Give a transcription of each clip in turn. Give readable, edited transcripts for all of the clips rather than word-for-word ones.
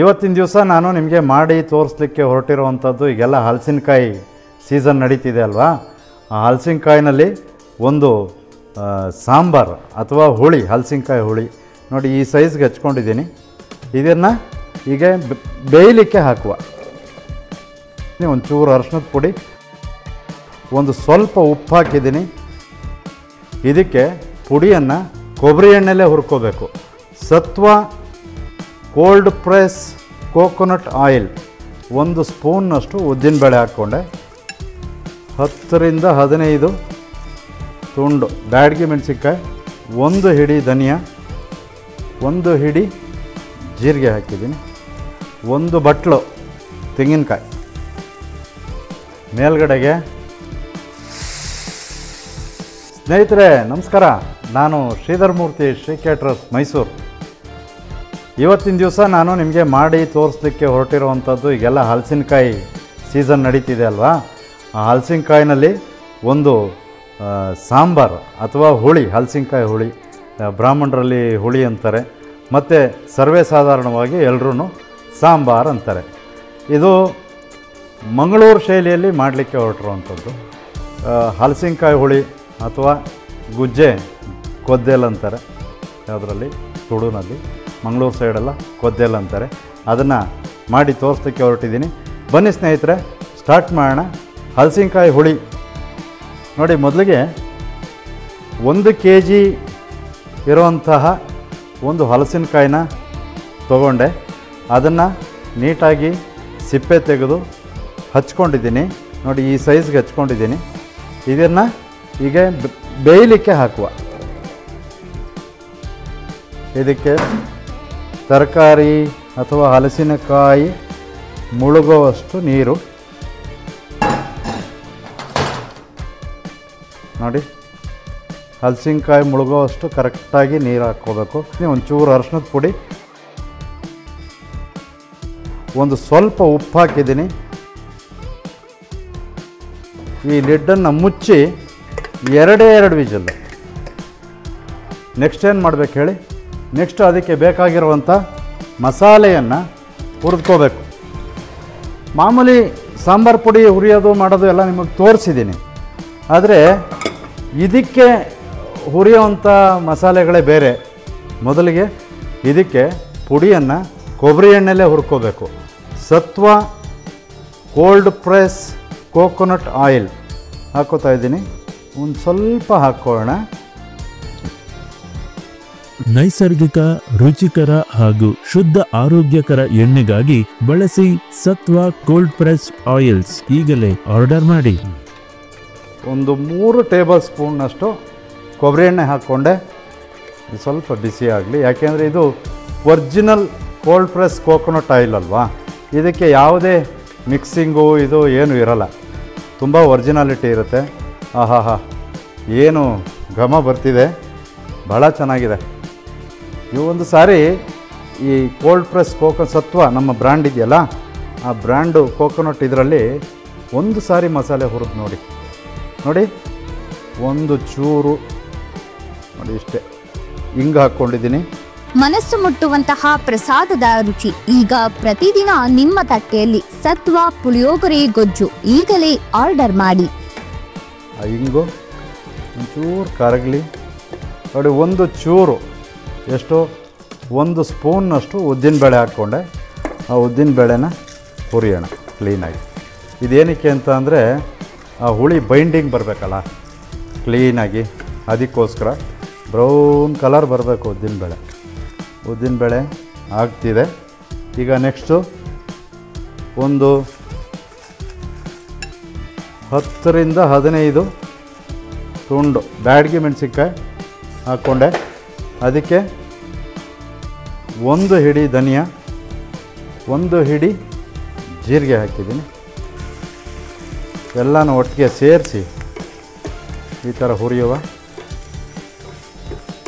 ಇವತ್ತಿನ ದಿವಸ ನಾನು ನಿಮಗೆ ಮಾಡಿ ತೋರಿಸ್ಲಿಕ್ಕೆ ಹೊರಟಿರುವಂಥದ್ದು ಈಗೆಲ್ಲ ಹಲಸಿನಕಾಯಿ ಸೀಸನ್ ನಡೀತಿದೆ ಅಲ್ವಾ. ಆ ಹಲಸಿನಕಾಯಿನಲ್ಲಿ ಒಂದು ಸಾಂಬಾರು ಅಥವಾ ಹುಳಿ, ಹಲಸಿನಕಾಯಿ ಹುಳಿ ನೋಡಿ ಈ ಸೈಜ್ಗೆ ಹಚ್ಕೊಂಡಿದ್ದೀನಿ. ಇದನ್ನು ಈಗ ಬೇಯಲಿಕ್ಕೆ ಹಾಕುವ. ಒಂಚೂರು ಅರಿಶಿನದ ಪುಡಿ, ಒಂದು ಸ್ವಲ್ಪ ಉಪ್ಪು ಹಾಕಿದ್ದೀನಿ. ಇದಕ್ಕೆ ಪುಡಿಯನ್ನು ಕೊಬ್ಬರಿ ಎಣ್ಣೆಲೇ ಹುರ್ಕೋಬೇಕು. ಸತ್ವ ಕೋಲ್ಡ್ ಪ್ರೆಸ್ ಕೋಕೋನಟ್ ಆಯಿಲ್ 1 ಸ್ಪೂನ್ನಷ್ಟು ಉದ್ದಿನಬೇಳೆ ಹಾಕ್ಕೊಂಡೆ. 10 ರಿಂದ 15 ತುಂಡು ಬ್ಯಾಡಗಿ ಮೆಣಸಿನ್ಕಾಯಿ, 1 ಹಿಡಿ ಧನಿಯಾ, 1 ಹಿಡಿ ಜೀರಿಗೆ ಹಾಕಿದ್ದೀನಿ, 1 ಬಟ್ಲು ತೆಂಗಿನಕಾಯಿ. ಮೇಲ್ಗಡೆಗೆ ಸ್ನೇಹಿತರೆ ನಮಸ್ಕಾರ, ನಾನು ಶ್ರೀಧರ್ ಮೂರ್ತಿ, ಶ್ರೀ ಕೇಟರರ್ಸ್ ಮೈಸೂರು. ಇವತ್ತಿನ ದಿವಸ ನಾನು ನಿಮಗೆ ಮಾಡಿ ತೋರಿಸ್ಲಿಕ್ಕೆ ಹೊರಟಿರುವಂಥದ್ದು ಈಗೆಲ್ಲ ಹಲಸಿನಕಾಯಿ ಸೀಸನ್ ನಡೀತಿದೆ ಅಲ್ವಾ. ಆ ಹಲಸಿನಕಾಯಿನಲ್ಲಿ ಒಂದು ಸಾಂಬಾರು ಅಥವಾ ಹುಳಿ, ಹಲಸಿನಕಾಯಿ ಹುಳಿ, ಬ್ರಾಹ್ಮಣರಲ್ಲಿ ಹುಳಿ ಅಂತಾರೆ, ಮತ್ತು ಸರ್ವೇ ಸಾಧಾರಣವಾಗಿ ಎಲ್ಲರೂ ಸಾಂಬಾರು ಅಂತಾರೆ. ಇದು ಮಂಗಳೂರು ಶೈಲಿಯಲ್ಲಿ ಮಾಡಲಿಕ್ಕೆ ಹೊರಟಿರುವಂಥದ್ದು. ಹಲಸಿನಕಾಯಿ ಹುಳಿ ಅಥವಾ ಗುಜ್ಜೆ, ಕೊದ್ದೆಲ್ ಅಂತಾರೆ ಯಾವುದರಲ್ಲಿ, ತುಳುನಲ್ಲಿ, ಮಂಗಳೂರು ಸೈಡೆಲ್ಲ ಕೊದ್ದೆಲ್ ಅಂತಾರೆ. ಅದನ್ನು ಮಾಡಿ ತೋರಿಸ್ಲಿಕ್ಕೆ ಹೊರಟಿದ್ದೀನಿ. ಬನ್ನಿ ಸ್ನೇಹಿತರೆ, ಸ್ಟಾರ್ಟ್ ಮಾಡೋಣ. ಹಲಸಿನಕಾಯಿ ಹುಳಿ ನೋಡಿ, ಮೊದಲಿಗೆ 1 kg ಇರುವಂತಹ ಒಂದು ಹಲಸಿನಕಾಯಿನ ತೊಗೊಂಡೆ. ಅದನ್ನು ನೀಟಾಗಿ ಸಿಪ್ಪೆ ತೆಗೆದು ಹಚ್ಕೊಂಡಿದ್ದೀನಿ. ನೋಡಿ ಈ ಸೈಜ್ಗೆ ಹಚ್ಕೊಂಡಿದ್ದೀನಿ. ಇದನ್ನು ಈಗ ಬೇಯಲಿಕ್ಕೆ ಹಾಕುವ. ಇದಕ್ಕೆ ತರಕಾರಿ ಅಥವಾ ಹಲಸಿನಕಾಯಿ ಮುಳುಗುವಷ್ಟು ನೀರು ನೋಡಿ, ಹಲಸಿನಕಾಯಿ ಮುಳುಗುವಷ್ಟು ಕರೆಕ್ಟಾಗಿ ನೀರು ಹಾಕ್ಕೋಬೇಕು. ಒಂಚೂರು ಅರಿಶಿನದ ಪುಡಿ, ಒಂದು ಸ್ವಲ್ಪ ಉಪ್ಪು ಹಾಕಿದ್ದೀನಿ. ಈ ಲಿಡ್ಡನ್ನು ಮುಚ್ಚಿ 2 ವಿಜಲ್. ನೆಕ್ಸ್ಟ್ ಏನು ಮಾಡಬೇಕು ಹೇಳಿ, ನೆಕ್ಸ್ಟ್ ಅದಕ್ಕೆ ಬೇಕಾಗಿರುವಂಥ ಮಸಾಲೆಯನ್ನು ಹುರಿದ್ಕೋಬೇಕು. ಮಾಮೂಲಿ ಸಾಂಬಾರು ಪುಡಿ ಹುರಿಯೋದು ಮಾಡೋದು ಎಲ್ಲ ನಿಮಗೆ ತೋರಿಸಿದ್ದೀನಿ. ಆದರೆ ಇದಕ್ಕೆ ಹುರಿಯೋವಂಥ ಮಸಾಲೆಗಳೇ ಬೇರೆ. ಮೊದಲಿಗೆ ಇದಕ್ಕೆ ಪುಡಿಯನ್ನು ಕೊಬ್ಬರಿ ಎಣ್ಣೆಲೇ ಹುರ್ಕೋಬೇಕು. ಸತ್ವ ಕೋಲ್ಡ್ ಪ್ರೆಸ್ ಕೋಕೋನಟ್ ಆಯಿಲ್ ಹಾಕೋತಾ ಇದ್ದೀನಿ. ಒಂದು ಸ್ವಲ್ಪ ಹಾಕೋಣ. ನೈಸರ್ಗಿಕ, ರುಚಿಕರ ಹಾಗೂ ಶುದ್ಧ ಆರೋಗ್ಯಕರ ಎಣ್ಣೆಗಾಗಿ ಬಳಸಿ ಸತ್ವ ಕೋಲ್ಡ್ ಪ್ರೆಸ್ ಆಯಿಲ್ಸ್. ಈಗಲೇ ಆರ್ಡರ್ ಮಾಡಿ. ಒಂದು 3 ಟೇಬಲ್ ಸ್ಪೂನ್ನಷ್ಟು ಕೊಬ್ಬರಿ ಎಣ್ಣೆ ಹಾಕ್ಕೊಂಡೆ. ಸ್ವಲ್ಪ ಬಿಸಿ ಆಗಲಿ, ಯಾಕೆಂದರೆ ಇದು original cold press coconut oil ಅಲ್ವಾ. ಇದಕ್ಕೆ ಯಾವುದೇ ಮಿಕ್ಸಿಂಗು ಇದು ಏನೂ ಇರಲ್ಲ, ತುಂಬ ಒರಿಜಿನಾಲಿಟಿ ಇರುತ್ತೆ. ಆಹಾ, ಏನು ಘಮ ಬರ್ತಿದೆ, ಭಾಳ ಚೆನ್ನಾಗಿದೆ. ನೀವು ಒಂದು ಸಾರಿ ಈ ಕೋಲ್ಡ್ ಪ್ರೆಸ್ ಸತ್ವ ನಮ್ಮ ಬ್ರ್ಯಾಂಡ್ ಇದೆಯಲ್ಲ, ಆ ಬ್ರ್ಯಾಂಡು ಕೋಕೋನಟ್ ಇದರಲ್ಲಿ ಒಂದು ಸಾರಿ ಮಸಾಲೆ ಹುರಿದು ನೋಡಿ. ಒಂದು ಚೂರು ನೋಡಿ, ಇಷ್ಟೇ ಹಿಂಗೆ ಹಾಕ್ಕೊಂಡಿದ್ದೀನಿ. ಮನಸ್ಸು ಮುಟ್ಟುವಂತಹ ಪ್ರಸಾದದ ರುಚಿ ಈಗ ಪ್ರತಿದಿನ ನಿಮ್ಮ ತಟ್ಟೆಯಲ್ಲಿ. ಸತ್ವ ಪುಳಿಯೋಗರೆ ಗೊಜ್ಜು ಈಗಲೇ ಆರ್ಡರ್ ಮಾಡಿ. ಹಿಂಗು ಒಂಚೂರು ಕರಗಲಿ ನೋಡಿ. ಒಂದು ಚೂರು ಎಷ್ಟು, 1 ಸ್ಪೂನ್ನಷ್ಟು ಉದ್ದಿನಬೇಳೆ ಹಾಕ್ಕೊಂಡೆ. ಆ ಉದ್ದಿನಬೇಳೆನ ಹುರಿಯೋಣ ಕ್ಲೀನಾಗಿ. ಇದೇನಕ್ಕೆ ಅಂತ ಅಂದರೆ ಆ ಹುಳಿ ಬೈಂಡಿಂಗ್ ಬರಬೇಕಲ್ಲ ಕ್ಲೀನಾಗಿ, ಅದಕ್ಕೋಸ್ಕರ ಬ್ರೌನ್ ಕಲರ್ ಬರಬೇಕು ಉದ್ದಿನಬೇಳೆ ಆಗ್ತಿದೆ. ಈಗ ನೆಕ್ಸ್ಟು ಒಂದು 10 ರಿಂದ 15 ತುಂಡು ಬ್ಯಾಡಗಿ ಮೆಣಸಿನ್ಕಾಯಿ ಹಾಕ್ಕೊಂಡೆ. ಅದಕ್ಕೆ 1 ಹಿಡಿ ಧನಿಯಾ, 1 ಹಿಡಿ ಜೀರಿಗೆ ಹಾಕಿದ್ದೀನಿ. ಎಲ್ಲನೂ ಒಟ್ಟಿಗೆ ಸೇರಿಸಿ ಈ ಥರ ಹುರಿಯುವ.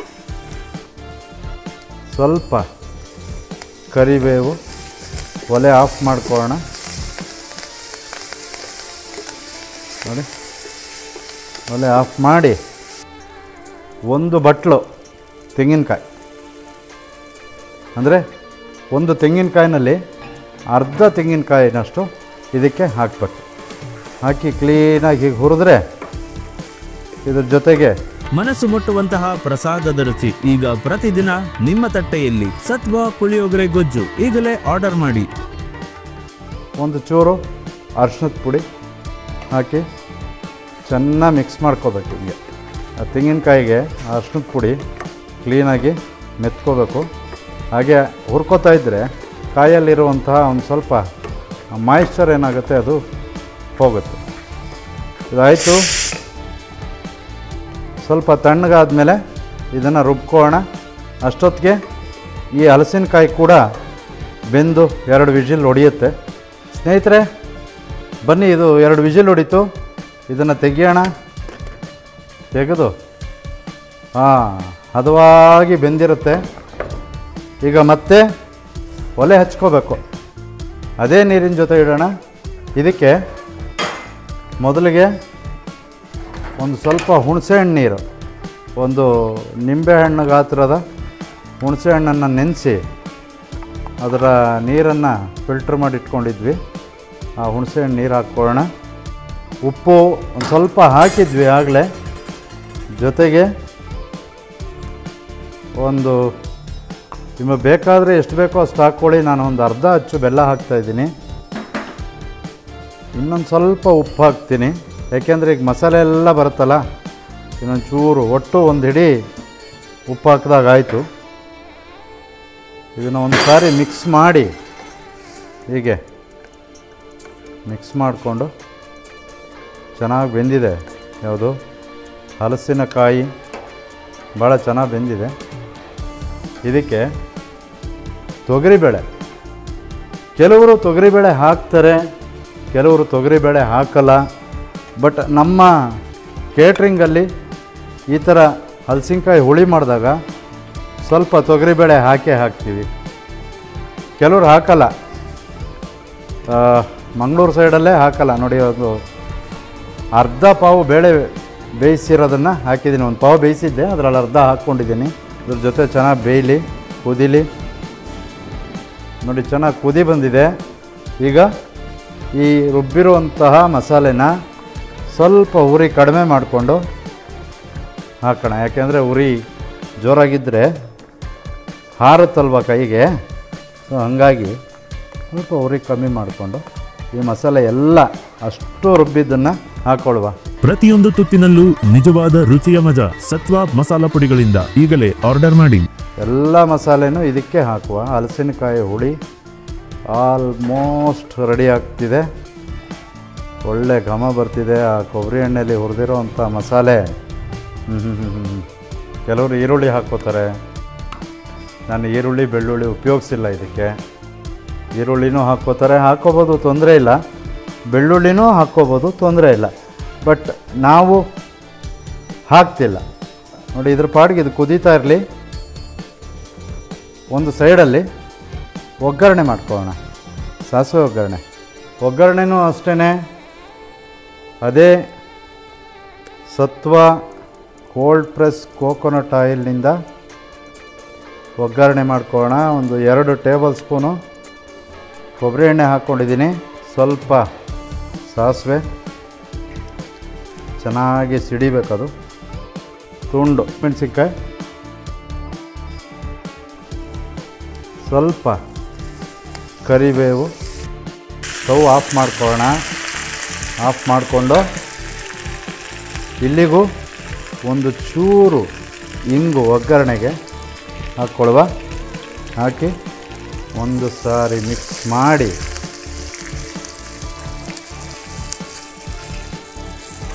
ಸ್ವಲ್ಪ ಕರಿಬೇವು, ಒಲೆ ಆಫ್ ಮಾಡ್ಕೊಳ್ಳೋಣ. ನೋಡಿ, ಒಲೆ ಆಫ್ ಮಾಡಿ 1 ಬಟ್ಲು ತೆಂಗಿನಕಾಯಿ ಅಂದರೆ ಒಂದು ತೆಂಗಿನಕಾಯಿನಲ್ಲಿ ಅರ್ಧ ತೆಂಗಿನಕಾಯಿನಷ್ಟು ಇದಕ್ಕೆ ಹಾಕಬೇಕು. ಹಾಕಿ ಕ್ಲೀನಾಗಿ ಹೀಗೆ ಹುರಿದ್ರೆ ಇದ್ರ ಜೊತೆಗೆ ಮನಸ್ಸು ಮುಟ್ಟುವಂತಹ ಪ್ರಸಾದದ ರುಚಿ ಈಗ ಪ್ರತಿದಿನ ನಿಮ್ಮ ತಟ್ಟೆಯಲ್ಲಿ. ಸತ್ವ ಪುಳಿಯೋಗರೆ ಗೊಜ್ಜು ಈಗಲೇ ಆರ್ಡರ್ ಮಾಡಿ. ಒಂದು ಚೂರು ಅರಿಶಿಣದ ಪುಡಿ ಹಾಕಿ ಚೆನ್ನಾಗಿ ಮಿಕ್ಸ್ ಮಾಡ್ಕೋಬೇಕು. ಹಿಂಗೆ ಆ ತೆಂಗಿನಕಾಯಿಗೆ ಅರಿಶಿಣದ ಪುಡಿ ಕ್ಲೀನಾಗಿ ಮೆತ್ಕೋಬೇಕು. ಹಾಗೆ ಹುರ್ಕೋತಾ ಇದ್ದರೆ ಕಾಯಲ್ಲಿರುವಂತಹ ಒಂದು ಸ್ವಲ್ಪ ಮಾಯಿಶ್ಚರ್ ಏನಾಗುತ್ತೆ ಅದು ಹೋಗುತ್ತೆ. ಇದಾಯಿತು. ಸ್ವಲ್ಪ ತಣ್ಣಗಾದ್ಮೇಲೆ ಇದನ್ನು ರುಬ್ಕೋಣ. ಅಷ್ಟೊತ್ತಿಗೆ ಈ ಹಲಸಿನಕಾಯಿ ಕೂಡ ಬೆಂದು 2 ವಿಜಿಲ್ ಹೊಡೆಯುತ್ತೆ. ಸ್ನೇಹಿತರೆ ಬನ್ನಿ, ಇದು 2 ವಿಜಿಲ್ ಹೊಡಿತು. ಇದನ್ನು ತೆಗಿಯೋಣ. ತೆಗೆದು ಹದವಾಗಿ ಬೆಂದಿರುತ್ತೆ. ಈಗ ಮತ್ತೆ ಒಲೆ ಹಚ್ಕೋಬೇಕು. ಅದೇ ನೀರಿನ ಜೊತೆ ಇಡೋಣ. ಇದಕ್ಕೆ ಮೊದಲಿಗೆ ಒಂದು ಸ್ವಲ್ಪ ಹುಣಸೆಹಣ್ಣು ನೀರು, ಒಂದು ನಿಂಬೆಹಣ್ಣು ಗಾತ್ರದ ಹುಣಸೆಹಣ್ಣನ್ನು ನೆನೆಸಿ ಅದರ ನೀರನ್ನು ಫಿಲ್ಟ್ರ್ ಮಾಡಿ ಇಟ್ಕೊಂಡಿದ್ವಿ. ಆ ಹುಣಸೆಹಣ್ಣು ನೀರು ಹಾಕ್ಕೊಳ್ಳೋಣ. ಉಪ್ಪು ಒಂದು ಸ್ವಲ್ಪ ಹಾಕಿದ್ವಿ ಆಗಲೇ. ಜೊತೆಗೆ ಒಂದು ನಿಮಗೆ ಬೇಕಾದರೆ ಎಷ್ಟು ಬೇಕೋ ಅಷ್ಟು ಹಾಕ್ಕೊಳ್ಳಿ. ನಾನು ಒಂದು ಅರ್ಧ ಅಚ್ಚು ಬೆಲ್ಲ ಹಾಕ್ತಾಯಿದ್ದೀನಿ. ಇನ್ನೊಂದು ಸ್ವಲ್ಪ ಉಪ್ಪು ಹಾಕ್ತೀನಿ, ಯಾಕೆಂದರೆ ಈಗ ಮಸಾಲೆ ಎಲ್ಲ ಬರುತ್ತಲ್ಲ. ಇನ್ನೊಂದು ಚೂರು ಒಟ್ಟು ಒಂದು ಹಿಡಿ ಉಪ್ಪು ಹಾಕಿದಾಗ ಆಯಿತು. ಇದನ್ನು ಒಂದು ಸಾರಿ ಮಿಕ್ಸ್ ಮಾಡಿ ಹೀಗೆ ಮಿಕ್ಸ್ ಮಾಡಿಕೊಂಡು ಚೆನ್ನಾಗಿ ಬೆಂದಿದೆ. ಯಾವುದು ಹಲಸಿನಕಾಯಿ ಭಾಳ ಚೆನ್ನಾಗಿ ಬೆಂದಿದೆ. ಇದಕ್ಕೆ ತೊಗರಿಬೇಳೆ, ಕೆಲವರು ತೊಗರಿಬೇಳೆ ಹಾಕ್ತಾರೆ, ಕೆಲವರು ತೊಗರಿಬೇಳೆ ಹಾಕಲ್ಲ. ಬಟ್ ನಮ್ಮ ಕೇಟ್ರಿಂಗಲ್ಲಿ ಈ ಥರ ಹಲಸಿನಕಾಯಿ ಹುಳಿ ಮಾಡಿದಾಗ ಸ್ವಲ್ಪ ತೊಗರಿಬೇಳೆ ಹಾಕ್ತೀವಿ. ಕೆಲವರು ಹಾಕಲ್ಲ, ಮಂಗಳೂರು ಸೈಡಲ್ಲೇ ಹಾಕಲ್ಲ ನೋಡಿ. ಒಂದು ಅರ್ಧ ಪಾವು ಬೇಳೆ ಬೇಯಿಸಿರೋದನ್ನು ಹಾಕಿದ್ದೀನಿ. ಒಂದು ಪಾವು ಬೇಯಿಸಿದ್ದೆ, ಅದರಲ್ಲಿ ಅರ್ಧ ಹಾಕ್ಕೊಂಡಿದ್ದೀನಿ. ಇದ್ರ ಜೊತೆ ಚೆನ್ನಾಗಿ ಬೇಯಲಿ, ಕುದೀಲಿ. ನೋಡಿ ಚೆನ್ನಾಗಿ ಕುದಿ ಬಂದಿದೆ. ಈಗ ಈ ರುಬ್ಬಿರುವಂತಹ ಮಸಾಲೆನ ಸ್ವಲ್ಪ ಉರಿ ಕಡಿಮೆ ಮಾಡಿಕೊಂಡು ಹಾಕೋಣ. ಯಾಕೆಂದರೆ ಉರಿ ಜೋರಾಗಿದ್ದರೆ ಹಾರುತ್ತಲ್ವ ಕೈಗೆ. ಸೊ ಹಾಗಾಗಿ ಸ್ವಲ್ಪ ಉರಿ ಕಮ್ಮಿ ಮಾಡಿಕೊಂಡು ಈ ಮಸಾಲೆ ಎಲ್ಲ ಅಷ್ಟು ರುಬ್ಬಿದ್ದನ್ನು ಹಾಕೊಳ್ಳುವ. ಪ್ರತಿಯೊಂದು ತುತ್ತಿನಲ್ಲೂ ನಿಜವಾದ ರುಚಿಯ ಮಜಾ ಸತ್ವ ಮಸಾಲ ಪುಡಿಗಳಿಂದ ಈಗಲೇ ಆರ್ಡರ್ ಮಾಡಿ. ಎಲ್ಲ ಮಸಾಲೆನೂ ಇದಕ್ಕೆ ಹಾಕುವ. ಹಲಸಿನಕಾಯಿ ಹುಳಿ ಆಲ್ಮೋಸ್ಟ್ ರೆಡಿ ಆಗ್ತಿದೆ. ಒಳ್ಳೆ ಘಮ ಬರ್ತಿದೆ. ಆ ಕೊಬ್ಬರಿ ಎಣ್ಣೆಯಲ್ಲಿ ಹುರಿದಿರೋ ಅಂಥ ಮಸಾಲೆ. ಕೆಲವರು ಈರುಳ್ಳಿ ಹಾಕ್ಕೋತಾರೆ. ನಾನು ಈರುಳ್ಳಿ ಬೆಳ್ಳುಳ್ಳಿ ಉಪಯೋಗಿಸಿಲ್ಲ ಇದಕ್ಕೆ. ಈರುಳ್ಳಿನೂ ಹಾಕ್ಕೋಬೋದು, ತೊಂದರೆ ಇಲ್ಲ. ಬೆಳ್ಳುಳ್ಳಿನೂ ಹಾಕ್ಕೋಬೋದು, ತೊಂದರೆ ಇಲ್ಲ. ಬಟ್ ನಾವು ಹಾಕ್ತಿಲ್ಲ. ನೋಡಿ ಇದ್ರ ಪಾಡಿಗೆ ಇದು ಕುದೀತಾ ಇರಲಿ. ಒಂದು ಸೈಡಲ್ಲಿ ಒಗ್ಗರಣೆ ಮಾಡ್ಕೊಳ್ಳೋಣ. ಸಾಸಿವೆ ಒಗ್ಗರಣೆನೂ ಅಷ್ಟೇ ಅದೇ ಸತ್ವ ಕೋಲ್ಡ್ ಪ್ರೆಸ್ ಕೋಕೋನಟ್ ಆಯಿಲ್ನಿಂದ ಒಗ್ಗರಣೆ ಮಾಡ್ಕೊಳ್ಳೋಣ. ಒಂದು 2 ಟೇಬಲ್ ಸ್ಪೂನು ಕೊಬ್ಬರಿ ಎಣ್ಣೆ ಹಾಕ್ಕೊಂಡಿದ್ದೀನಿ. ಸ್ವಲ್ಪ ಸಾಸಿವೆ ಚೆನ್ನಾಗಿ ಸಿಡಿಬೇಕದು. ತುಂಡು ಮೆಣಸಿನ್ಕಾಯಿ, ಸ್ವಲ್ಪ ಕರಿಬೇವು. ಸ್ಟವ್ ಆಫ್ ಮಾಡ್ಕೊಳ್ಳೋಣ. ಆಫ್ ಮಾಡಿಕೊಂಡು ಇಲ್ಲಿಗೂ ಒಂದು ಚೂರು ಇಂಗು ಒಗ್ಗರಣೆಗೆ ಹಾಕ್ಕೊಳ್ಳುವ. ಹಾಕಿ ಒಂದು ಸಾರಿ ಮಿಕ್ಸ್ ಮಾಡಿ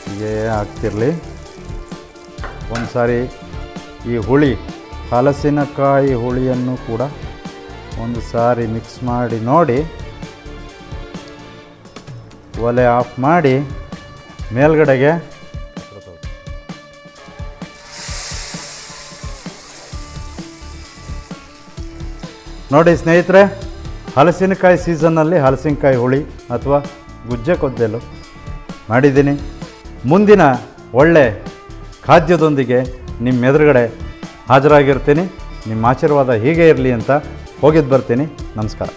ಹೀಗೆ ಹಾಕ್ತಿರಲಿ. ಒಂದು ಸಾರಿ ಈ ಹುಳಿ ಹಲಸಿನಕಾಯಿ ಹುಳಿಯನ್ನು ಕೂಡ ಒಂದು ಸಾರಿ ಮಿಕ್ಸ್ ಮಾಡಿ ನೋಡಿ. ಒಲೆ ಆಫ್ ಮಾಡಿ ಮೇಲ್ಗಡೆಗೆ ನೋಡಿ ಸ್ನೇಹಿತರೆ, ಹಲಸಿನಕಾಯಿ ಸೀಸನ್ನಲ್ಲಿ ಹಲಸಿನಕಾಯಿ ಹುಳಿ ಅಥವಾ ಗುಜ್ಜೆ ಕೊದ್ದೆಲು ಮಾಡಿದ್ದೀನಿ. ಮುಂದಿನ ಒಳ್ಳೆ ಖಾದ್ಯದೊಂದಿಗೆ ನಿಮ್ಮ ಎದುರುಗಡೆ ಹಾಜರಾಗಿರ್ತೀನಿ. ನಿಮ್ಮ ಆಶೀರ್ವಾದ ಹೀಗೆ ಇರಲಿ ಅಂತ ಹೋಗಿದ್ದು ಬರ್ತೀನಿ. ನಮಸ್ಕಾರ.